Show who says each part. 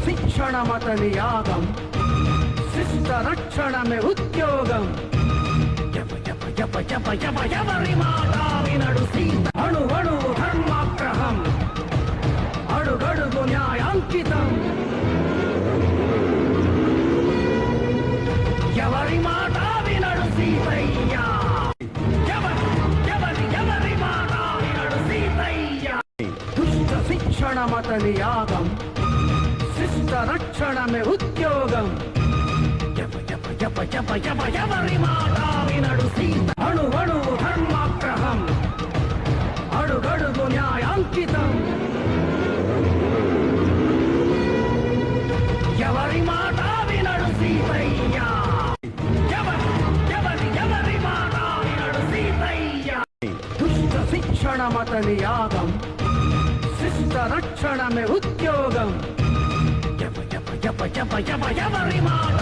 Speaker 1: శిక్షణమతని యాగం శిష్ట రక్షణమే ఉద్యోగం ఎవరి మాట వినడు సీత అణువణు ధర్మాగ్రహం అడుగడుగు న్యాయాంకితం ఎవరి మాట వినడు సీతయ్య ఎవరి మాట వినడు సీతయ్య దుష్ట శిక్షణమతని యాగం శిష్ట రక్షణమే ఉద్యోగం ఎవరి మాట వినడు సీత అణువణు ధర్మాగ్రహం అడుగడుగు న్యాయాంకితం ఎవరి మాట వినడు సీతయ్య ఎవరి మాట వినడు సీతయ్య దుష్ట శిక్షణమతని యాగం శిష్ట రక్షణమే ఉద్యోగం ఎవరి మాట